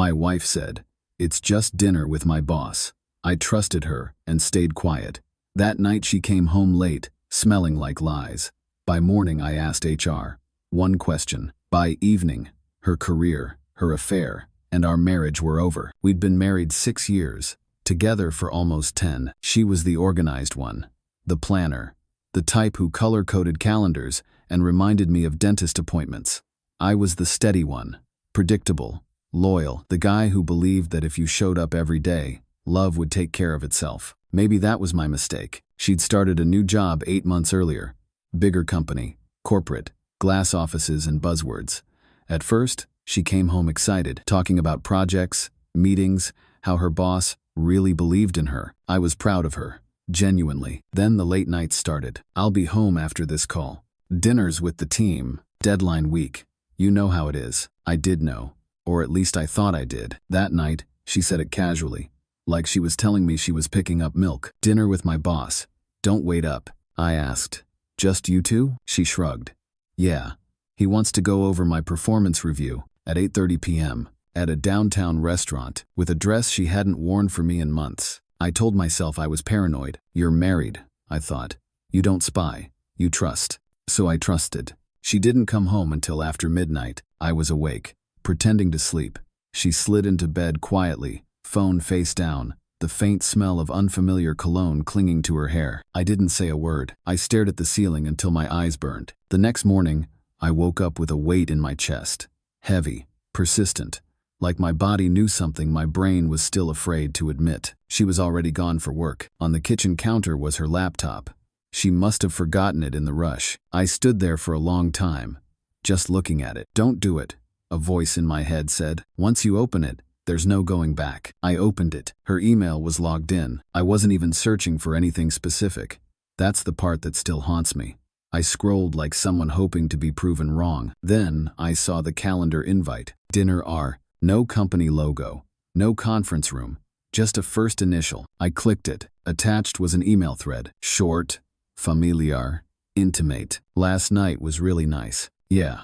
My wife said, "It's just dinner with my boss." I trusted her and stayed quiet. That night she came home late, smelling like lies. By morning I asked HR one question. By evening, her career, her affair, and our marriage were over. We'd been married 6 years, together for almost 10. She was the organized one, the planner, the type who color-coded calendars and reminded me of dentist appointments. I was the steady one, predictable, loyal, the guy who believed that if you showed up every day, love would take care of itself. Maybe that was my mistake. She'd started a new job 8 months earlier. Bigger company, corporate, glass offices and buzzwords. At first, she came home excited, talking about projects, meetings, how her boss really believed in her. I was proud of her, genuinely. Then the late nights started. "I'll be home after this call. Dinners with the team. Deadline week. You know how it is." I did know, or at least I thought I did. That night, she said it casually, like she was telling me she was picking up milk. "Dinner with my boss. Don't wait up." I asked, "Just you two?" She shrugged. "Yeah. He wants to go over my performance review at 8:30 p.m. at a downtown restaurant with a dress she hadn't worn for me in months." I told myself I was paranoid. "You're married," I thought. "You don't spy. You trust." So I trusted. She didn't come home until after midnight. I was awake, pretending to sleep. She slid into bed quietly, phone face down, the faint smell of unfamiliar cologne clinging to her hair. I didn't say a word. I stared at the ceiling until my eyes burned. The next morning, I woke up with a weight in my chest. Heavy, persistent. Like my body knew something my brain was still afraid to admit. She was already gone for work. On the kitchen counter was her laptop. She must have forgotten it in the rush. I stood there for a long time, just looking at it. "Don't do it," a voice in my head said. "Once you open it, there's no going back." I opened it. Her email was logged in. I wasn't even searching for anything specific. That's the part that still haunts me. I scrolled like someone hoping to be proven wrong. Then I saw the calendar invite. Dinner R. No company logo. No conference room. Just a first initial. I clicked it. Attached was an email thread. Short, familiar, intimate. "Last night was really nice. Yeah.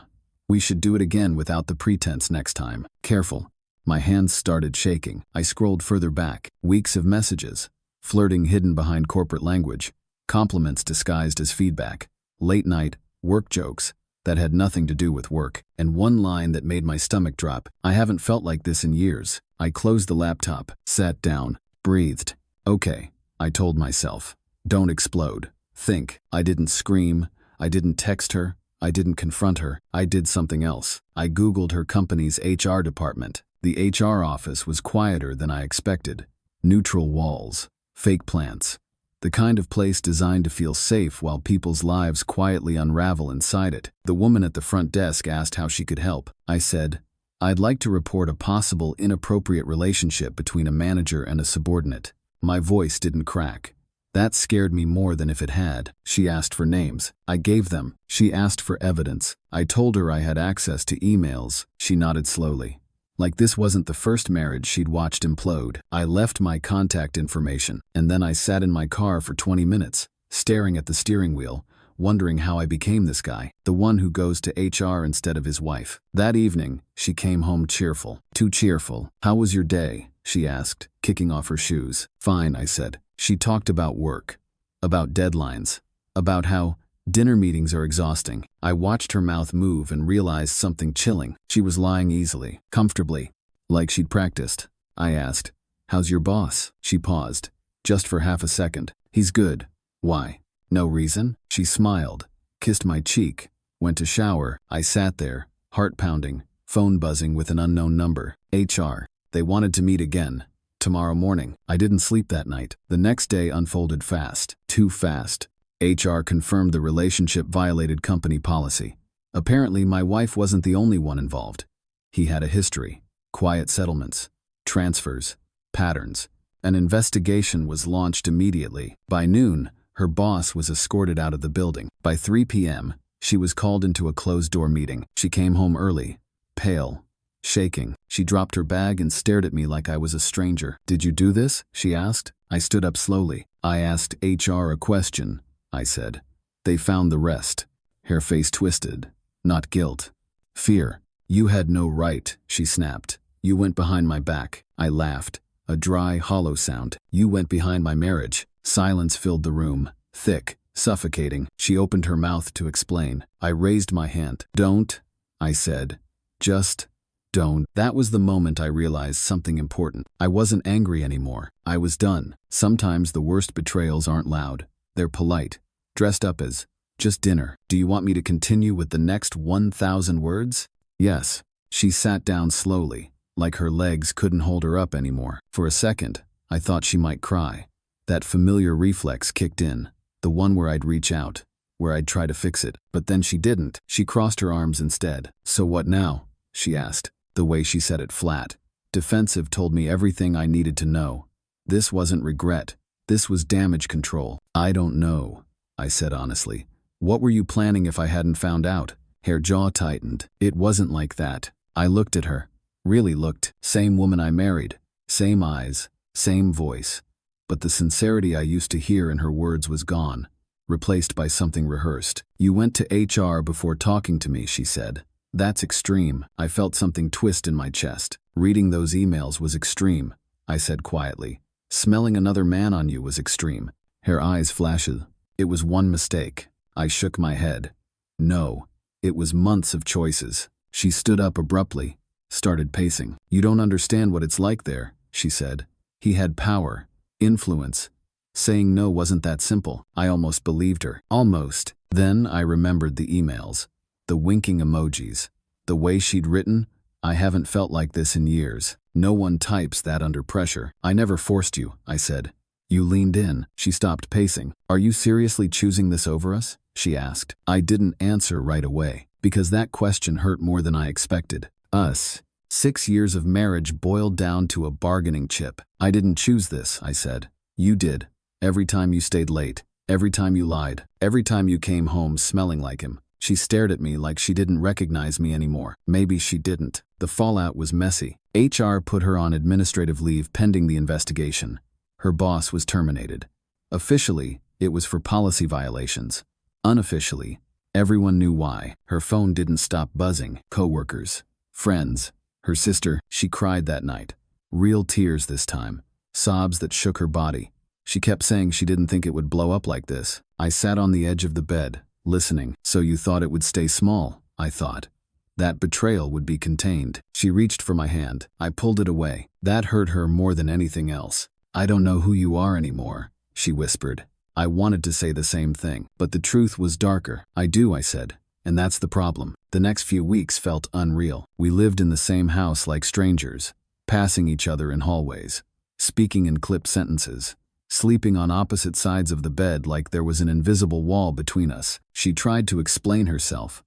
We should do it again without the pretense next time. Careful." My hands started shaking. I scrolled further back. Weeks of messages. Flirting hidden behind corporate language. Compliments disguised as feedback. Late night, work jokes that had nothing to do with work. And one line that made my stomach drop. "I haven't felt like this in years." I closed the laptop, sat down, breathed. "Okay," I told myself. "Don't explode. Think." I didn't scream. I didn't text her. I didn't confront her. I did something else. I Googled her company's HR department. The HR office was quieter than I expected. Neutral walls. Fake plants. The kind of place designed to feel safe while people's lives quietly unravel inside it. The woman at the front desk asked how she could help. I said, "I'd like to report a possible inappropriate relationship between a manager and a subordinate." My voice didn't crack. That scared me more than if it had. She asked for names. I gave them. She asked for evidence. I told her I had access to emails. She nodded slowly. Like this wasn't the first marriage she'd watched implode. I left my contact information, and then I sat in my car for 20 minutes, staring at the steering wheel, wondering how I became this guy, the one who goes to HR instead of his wife. That evening, she came home cheerful. Too cheerful. "How was your day?" she asked, kicking off her shoes. "Fine," I said. She talked about work, about deadlines, about how dinner meetings are exhausting. I watched her mouth move and realized something chilling. She was lying easily, comfortably, like she'd practiced. I asked, "How's your boss?" She paused, just for half a second. "He's good." "Why?" "No reason." She smiled, kissed my cheek, went to shower. I sat there, heart pounding, phone buzzing with an unknown number. HR. They wanted to meet again. Tomorrow morning. I didn't sleep that night. The next day unfolded fast. Too fast. HR confirmed the relationship violated company policy. Apparently, my wife wasn't the only one involved. He had a history. Quiet settlements. Transfers. Patterns. An investigation was launched immediately. By noon, her boss was escorted out of the building. By 3 p.m., she was called into a closed-door meeting. She came home early, pale, shaking. She dropped her bag and stared at me like I was a stranger. "Did you do this?" she asked. I stood up slowly. "I asked HR a question," I said. "They found the rest." Her face twisted. Not guilt. Fear. "You had no right," she snapped. You went behind my back. I laughed. A dry, hollow sound. You went behind my marriage. Silence filled the room. Thick, suffocating. She opened her mouth to explain. I raised my hand. Don't, I said. Just don't. That was the moment I realized something important. I wasn't angry anymore. I was done. Sometimes the worst betrayals aren't loud. They're polite. Dressed up as just dinner. Do you want me to continue with the next 1,000 words? Yes. She sat down slowly, like her legs couldn't hold her up anymore. For a second, I thought she might cry. That familiar reflex kicked in, the one where I'd reach out, where I'd try to fix it. But then she didn't. She crossed her arms instead. So what now? She asked. The way she said it flat, defensive, told me everything I needed to know. This wasn't regret. This was damage control. I don't know, I said honestly. What were you planning if I hadn't found out? Her jaw tightened. It wasn't like that. I looked at her. Really looked. Same woman I married. Same eyes. Same voice. But the sincerity I used to hear in her words was gone, replaced by something rehearsed. You went to HR before talking to me, she said. That's extreme. I felt something twist in my chest. Reading those emails was extreme, I said quietly. Smelling another man on you was extreme. Her eyes flashed. It was one mistake. I shook my head. No, it was months of choices. She stood up abruptly, started pacing. You don't understand what it's like there, she said. He had power, influence. Saying no wasn't that simple. I almost believed her. Almost. Then I remembered the emails. The winking emojis. The way she'd written, I haven't felt like this in years. No one types that under pressure. I never forced you, I said. You leaned in. She stopped pacing. Are you seriously choosing this over us? She asked. I didn't answer right away, because that question hurt more than I expected. Us. 6 years of marriage boiled down to a bargaining chip. I didn't choose this, I said. You did. Every time you stayed late. Every time you lied. Every time you came home smelling like him. She stared at me like she didn't recognize me anymore. Maybe she didn't. The fallout was messy. HR put her on administrative leave pending the investigation. Her boss was terminated. Officially, it was for policy violations. Unofficially, everyone knew why. Her phone didn't stop buzzing. Coworkers, friends, her sister. She cried that night. Real tears this time. Sobs that shook her body. She kept saying she didn't think it would blow up like this. I sat on the edge of the bed, listening. So you thought it would stay small, I thought. That betrayal would be contained. She reached for my hand. I pulled it away. That hurt her more than anything else. I don't know who you are anymore, she whispered. I wanted to say the same thing, but the truth was darker. I do, I said. And that's the problem. The next few weeks felt unreal. We lived in the same house like strangers, passing each other in hallways, speaking in clipped sentences, sleeping on opposite sides of the bed like there was an invisible wall between us. She tried to explain herself,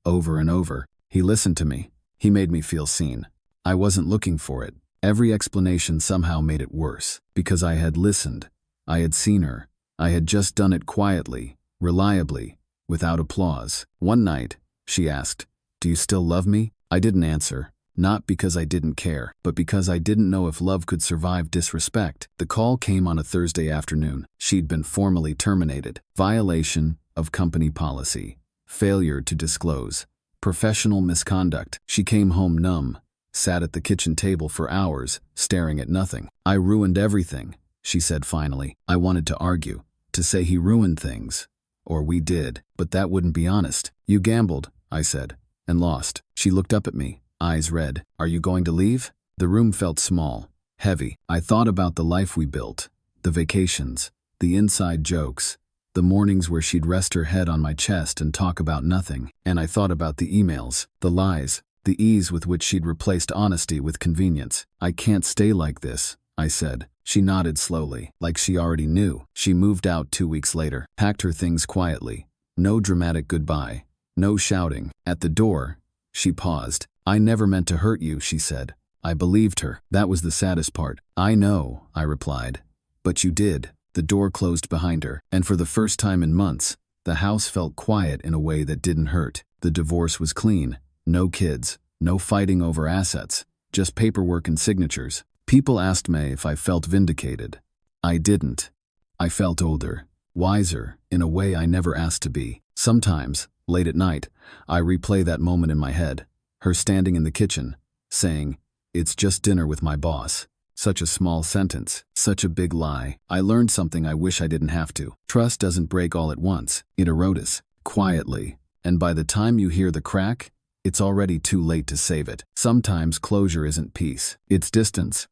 over and over. He listened to me. He made me feel seen. I wasn't looking for it. Every explanation somehow made it worse, because I had listened. I had seen her. I had just done it quietly, reliably, without applause. One night, she asked, "Do you still love me?" I didn't answer. Not because I didn't care, but because I didn't know if love could survive disrespect. The call came on a Thursday afternoon. She'd been formally terminated. Violation of company policy. Failure to disclose. Professional misconduct. She came home numb, sat at the kitchen table for hours, staring at nothing. I ruined everything, she said finally. I wanted to argue, to say he ruined things. Or we did, but that wouldn't be honest. You gambled, I said, and lost. She looked up at me, eyes red. Are you going to leave? The room felt small, heavy. I thought about the life we built, the vacations, the inside jokes, the mornings where she'd rest her head on my chest and talk about nothing. And I thought about the emails, the lies, the ease with which she'd replaced honesty with convenience. I can't stay like this, I said. She nodded slowly, like she already knew. She moved out 2 weeks later, packed her things quietly. No dramatic goodbye, no shouting. At the door, she paused. I never meant to hurt you, she said. I believed her. That was the saddest part. I know, I replied. But you did. The door closed behind her, and for the first time in months, the house felt quiet in a way that didn't hurt. The divorce was clean. No kids, no fighting over assets, just paperwork and signatures. People asked me if I felt vindicated. I didn't. I felt older, wiser, in a way I never asked to be. Sometimes, late at night, I replay that moment in my head, her standing in the kitchen, saying, It's just dinner with my boss. Such a small sentence, such a big lie. I learned something I wish I didn't have to. Trust doesn't break all at once. It erodes, quietly. And by the time you hear the crack, it's already too late to save it. Sometimes closure isn't peace. It's distance.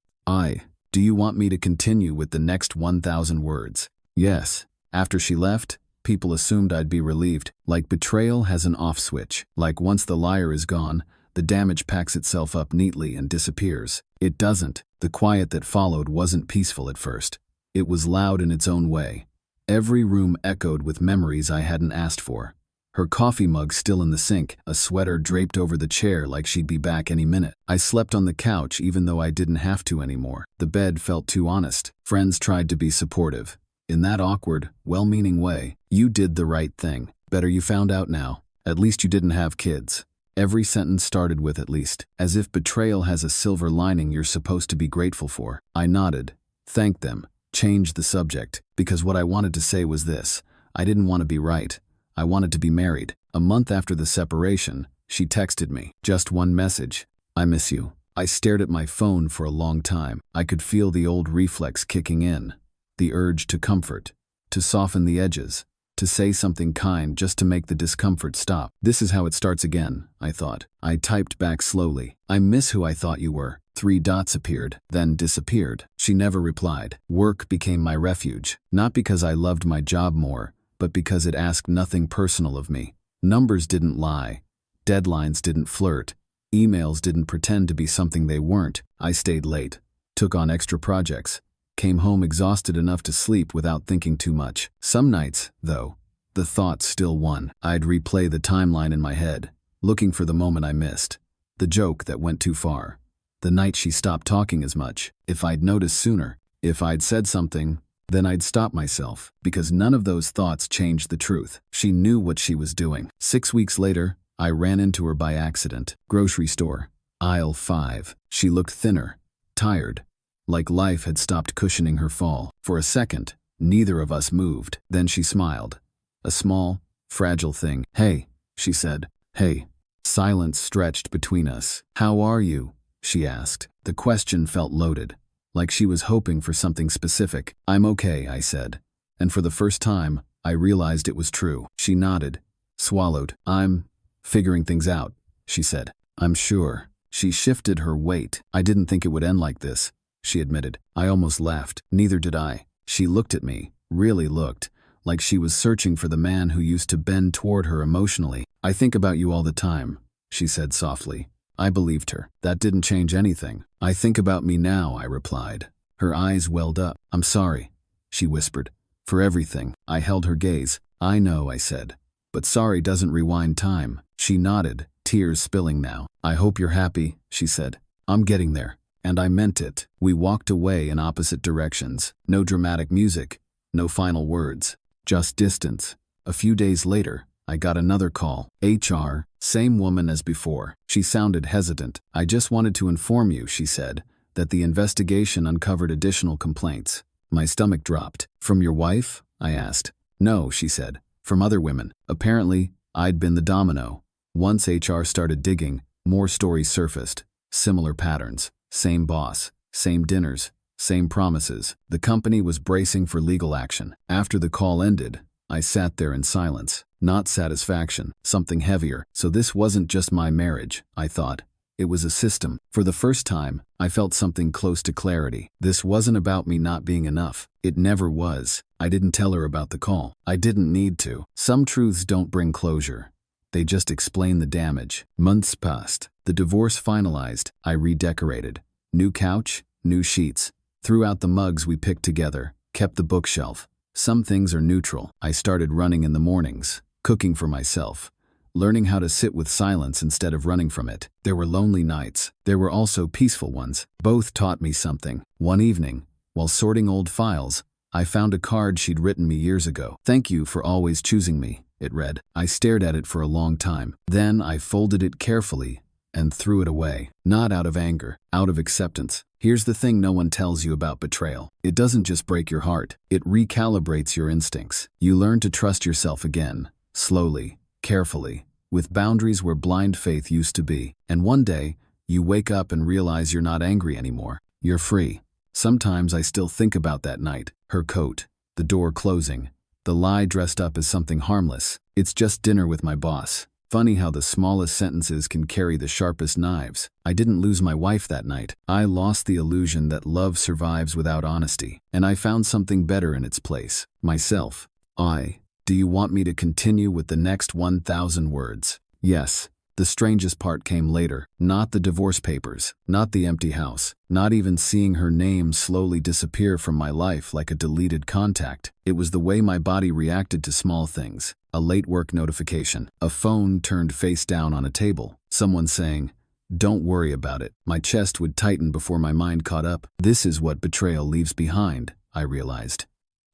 Do you want me to continue with the next 1,000 words? Yes. After she left, people assumed I'd be relieved. Like betrayal has an off switch. Like once the liar is gone, the damage packs itself up neatly and disappears. It doesn't. The quiet that followed wasn't peaceful at first. It was loud in its own way. Every room echoed with memories I hadn't asked for. Her coffee mug still in the sink, a sweater draped over the chair like she'd be back any minute. I slept on the couch even though I didn't have to anymore. The bed felt too honest. Friends tried to be supportive. In that awkward, well-meaning way, you did the right thing. Better you found out now. At least you didn't have kids. Every sentence started with at least, as if betrayal has a silver lining you're supposed to be grateful for. I nodded, thanked them, changed the subject, because what I wanted to say was this. I didn't want to be right. I wanted to be married. A month after the separation, she texted me. Just one message. I miss you. I stared at my phone for a long time. I could feel the old reflex kicking in. The urge to comfort, to soften the edges, to say something kind just to make the discomfort stop. This is how it starts again, I thought. I typed back slowly. I miss who I thought you were. 3 dots appeared, then disappeared. She never replied. Work became my refuge, not because I loved my job more, but because it asked nothing personal of me. Numbers didn't lie. Deadlines didn't flirt. Emails didn't pretend to be something they weren't. I stayed late, took on extra projects, came home exhausted enough to sleep without thinking too much. Some nights, though, the thoughts still won. I'd replay the timeline in my head, looking for the moment I missed. The joke that went too far. The night she stopped talking as much. If I'd noticed sooner, if I'd said something, then I'd stop myself, because none of those thoughts changed the truth. She knew what she was doing. 6 weeks later, I ran into her by accident. Grocery store, aisle 5. She looked thinner, tired, like life had stopped cushioning her fall. For a second, neither of us moved. Then she smiled. A small, fragile thing. Hey, she said. Hey. Silence stretched between us. How are you? She asked. The question felt loaded, like she was hoping for something specific. I'm okay, I said. And for the first time, I realized it was true. She nodded, swallowed. I'm figuring things out, she said. I'm sure. She shifted her weight. I didn't think it would end like this, she admitted. I almost laughed. Neither did I. She looked at me, really looked, like she was searching for the man who used to bend toward her emotionally. I think about you all the time, she said softly. I believed her. That didn't change anything. I think about me now, I replied. Her eyes welled up. I'm sorry, she whispered. For everything. I held her gaze. I know, I said. But sorry doesn't rewind time. She nodded, tears spilling now. I hope you're happy, she said. I'm getting there. And I meant it. We walked away in opposite directions. No dramatic music. No final words. Just distance. A few days later, I got another call. HR, same woman as before. She sounded hesitant. I just wanted to inform you, she said, that the investigation uncovered additional complaints. My stomach dropped. From your wife? I asked. No, she said. From other women. Apparently, I'd been the domino. Once HR started digging, more stories surfaced. Similar patterns. Same boss. Same dinners. Same promises. The company was bracing for legal action. After the call ended, I sat there in silence. Not satisfaction, something heavier. So this wasn't just my marriage, I thought. It was a system. For the first time, I felt something close to clarity. This wasn't about me not being enough. It never was. I didn't tell her about the call. I didn't need to. Some truths don't bring closure. They just explain the damage. Months passed. The divorce finalized. I redecorated. New couch, new sheets. Threw out the mugs we picked together. Kept the bookshelf. Some things are neutral. I started running in the mornings. Cooking for myself. Learning how to sit with silence instead of running from it. There were lonely nights. There were also peaceful ones. Both taught me something. One evening, while sorting old files, I found a card she'd written me years ago. Thank you for always choosing me, it read. I stared at it for a long time. Then I folded it carefully and threw it away. Not out of anger, out of acceptance. Here's the thing no one tells you about betrayal. It doesn't just break your heart. It recalibrates your instincts. You learn to trust yourself again. Slowly, carefully, with boundaries where blind faith used to be. And one day, You wake up and realize you're not angry anymore. You're free. Sometimes I still think about that night. Her coat, the door closing, the lie dressed up as something harmless. It's just dinner with my boss. Funny how the smallest sentences can carry the sharpest knives. I didn't lose my wife that night. I lost the illusion that love survives without honesty, and I found something better in its place. Myself. Do you want me to continue with the next 1,000 words? Yes. The strangest part came later. Not the divorce papers, not the empty house, not even seeing her name slowly disappear from my life like a deleted contact. It was the way my body reacted to small things. A late work notification, a phone turned face down on a table, someone saying, "Don't worry about it." My chest would tighten before my mind caught up. This is what betrayal leaves behind, I realized.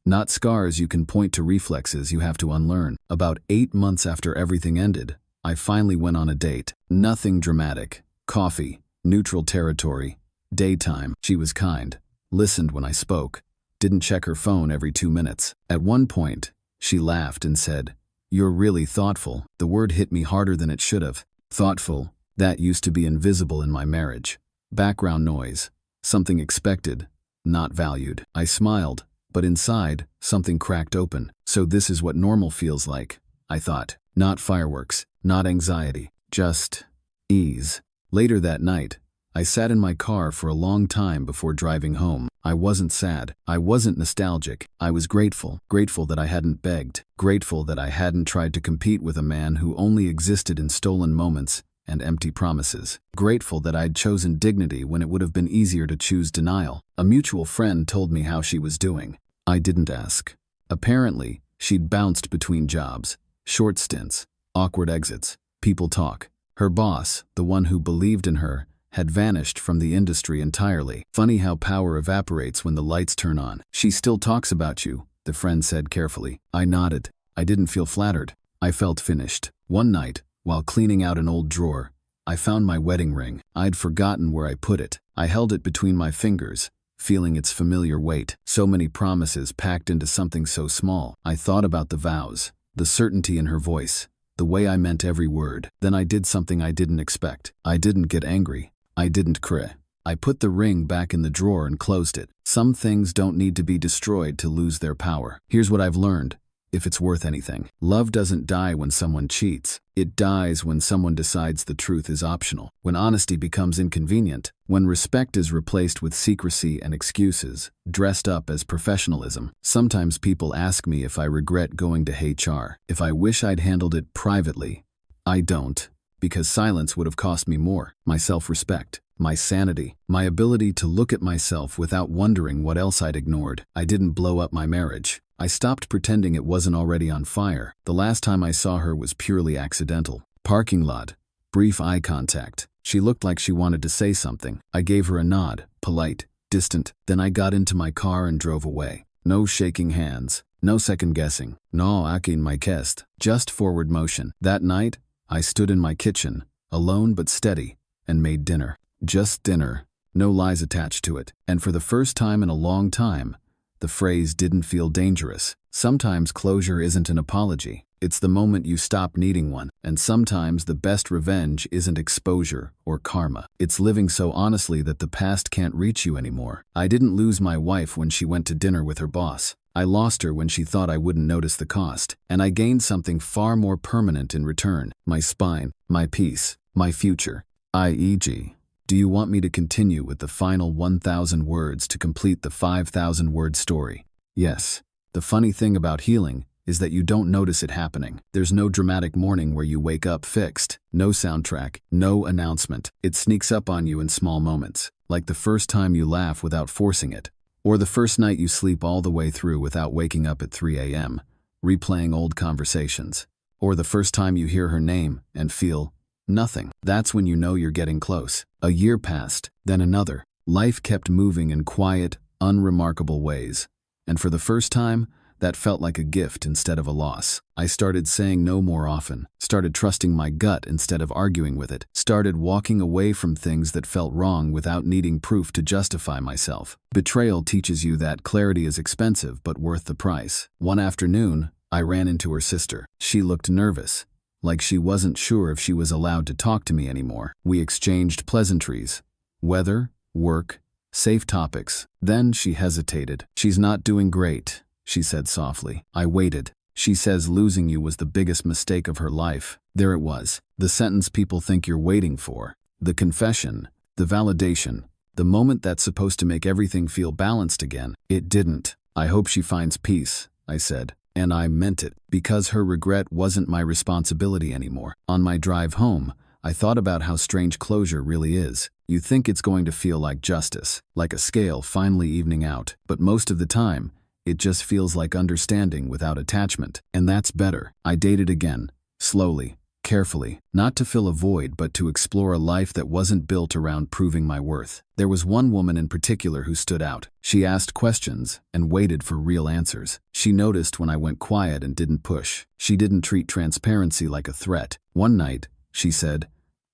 Not scars you can point to, reflexes you have to unlearn. About 8 months after everything ended, I finally went on a date. Nothing dramatic. Coffee, neutral territory, daytime. She was kind, listened when I spoke, didn't check her phone every 2 minutes. At one point, she laughed and said, "You're really thoughtful." The word hit me harder than it should have. Thoughtful, that used to be invisible in my marriage. Background noise, something expected, not valued. I smiled, but inside, something cracked open. So this is what normal feels like, I thought. Not fireworks, not anxiety, just ease. Later that night, I sat in my car for a long time before driving home. I wasn't sad. I wasn't nostalgic. I was grateful. Grateful that I hadn't begged. Grateful that I hadn't tried to compete with a man who only existed in stolen moments and empty promises. Grateful that I'd chosen dignity when it would have been easier to choose denial. A mutual friend told me how she was doing. I didn't ask. Apparently, she'd bounced between jobs. Short stints, awkward exits, people talk. Her boss, the one who believed in her, had vanished from the industry entirely. Funny how power evaporates when the lights turn on. "She still talks about you," the friend said carefully. I nodded. I didn't feel flattered. I felt finished. One night, while cleaning out an old drawer, I found my wedding ring. I'd forgotten where I put it. I held it between my fingers, feeling its familiar weight. So many promises packed into something so small. I thought about the vows, the certainty in her voice, the way I meant every word. Then I did something I didn't expect. I didn't get angry. I didn't cry. I put the ring back in the drawer and closed it. Some things don't need to be destroyed to lose their power. Here's what I've learned, if it's worth anything. Love doesn't die when someone cheats. It dies when someone decides the truth is optional. When honesty becomes inconvenient. When respect is replaced with secrecy and excuses, dressed up as professionalism. Sometimes people ask me if I regret going to HR, if I wish I'd handled it privately. I don't, because silence would have cost me more. My self-respect, my sanity, my ability to look at myself without wondering what else I'd ignored. I didn't blow up my marriage. I stopped pretending it wasn't already on fire. The last time I saw her was purely accidental. Parking lot. Brief eye contact. She looked like she wanted to say something. I gave her a nod, polite, distant. Then I got into my car and drove away. No shaking hands. No second guessing. No akin my kest. Just forward motion. That night, I stood in my kitchen, alone but steady, and made dinner. Just dinner. No lies attached to it. And for the first time in a long time, the phrase didn't feel dangerous. Sometimes closure isn't an apology. It's the moment you stop needing one. And sometimes the best revenge isn't exposure or karma. It's living so honestly that the past can't reach you anymore. I didn't lose my wife when she went to dinner with her boss. I lost her when she thought I wouldn't notice the cost. And I gained something far more permanent in return. My spine, my peace, my future. I.e.g. Do you want me to continue with the final 1,000 words to complete the 5,000-word story? Yes. The funny thing about healing is that you don't notice it happening. There's no dramatic morning where you wake up fixed. No soundtrack. No announcement. It sneaks up on you in small moments. Like the first time you laugh without forcing it. Or the first night you sleep all the way through without waking up at 3 a.m., replaying old conversations. Or the first time you hear her name and feel nothing. That's when you know you're getting close. A year passed, then another. Life kept moving in quiet, unremarkable ways. And for the first time, that felt like a gift instead of a loss. I started saying no more often, started trusting my gut instead of arguing with it, started walking away from things that felt wrong without needing proof to justify myself. Betrayal teaches you that clarity is expensive but worth the price. One afternoon, I ran into her sister. She looked nervous, like she wasn't sure if she was allowed to talk to me anymore. We exchanged pleasantries. Weather, work, safe topics. Then she hesitated. "She's not doing great," she said softly. I waited. "She says losing you was the biggest mistake of her life." There it was. The sentence people think you're waiting for. The confession. The validation. The moment that's supposed to make everything feel balanced again. It didn't. "I hope she finds peace," I said. And I meant it, because her regret wasn't my responsibility anymore. On my drive home, I thought about how strange closure really is. You think it's going to feel like justice, like a scale finally evening out, but most of the time, it just feels like understanding without attachment. And that's better. I dated again, slowly, carefully, not to fill a void but to explore a life that wasn't built around proving my worth. There was one woman in particular who stood out. She asked questions and waited for real answers. She noticed when I went quiet and didn't push. She didn't treat transparency like a threat. One night, she said,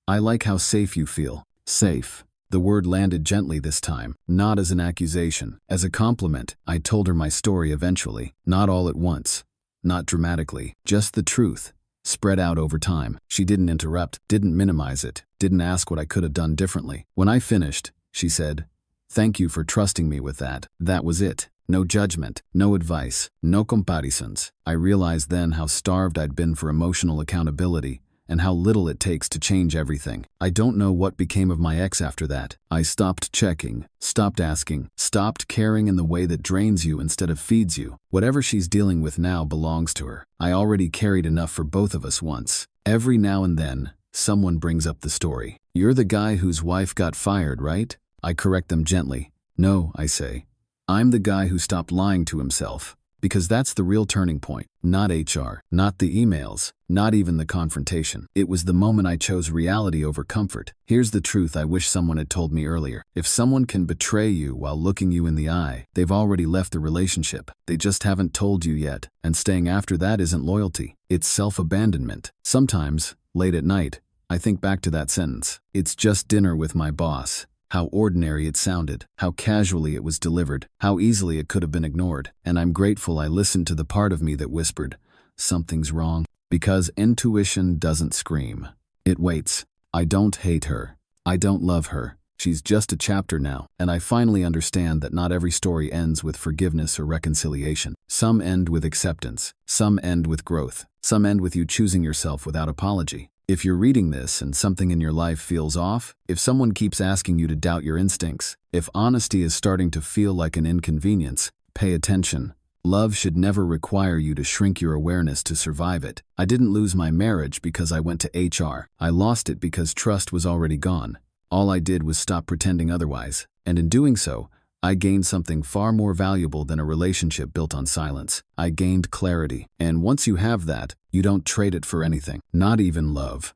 "I like how safe you feel." Safe. The word landed gently this time, not as an accusation, as a compliment. I told her my story eventually, not all at once, not dramatically, just the truth, spread out over time. She didn't interrupt, didn't minimize it, didn't ask what I could have done differently. When I finished, she said, "Thank you for trusting me with that." That was it. No judgment, no advice, no comparisons. I realized then how starved I'd been for emotional accountability, and how little it takes to change everything. I don't know what became of my ex after that. I stopped checking, stopped asking, stopped caring in the way that drains you instead of feeds you. Whatever she's dealing with now belongs to her. I already carried enough for both of us once. Every now and then, someone brings up the story. "You're the guy whose wife got fired, right?" I correct them gently. "No," I say. "I'm the guy who stopped lying to himself." Because that's the real turning point. Not HR, not the emails, not even the confrontation. It was the moment I chose reality over comfort. Here's the truth I wish someone had told me earlier. If someone can betray you while looking you in the eye, they've already left the relationship. They just haven't told you yet. And staying after that isn't loyalty. It's self-abandonment. Sometimes, late at night, I think back to that sentence. "It's just dinner with my boss." How ordinary it sounded, how casually it was delivered, how easily it could have been ignored. And I'm grateful I listened to the part of me that whispered, "Something's wrong." Because intuition doesn't scream. It waits. I don't hate her. I don't love her. She's just a chapter now, and I finally understand that not every story ends with forgiveness or reconciliation. Some end with acceptance. Some end with growth. Some end with you choosing yourself without apology. If you're reading this and something in your life feels off, if someone keeps asking you to doubt your instincts, if honesty is starting to feel like an inconvenience, pay attention. Love should never require you to shrink your awareness to survive it. I didn't lose my marriage because I went to HR. I lost it because trust was already gone. All I did was stop pretending otherwise. And in doing so, I gained something far more valuable than a relationship built on silence. I gained clarity. And once you have that, you don't trade it for anything, not even love.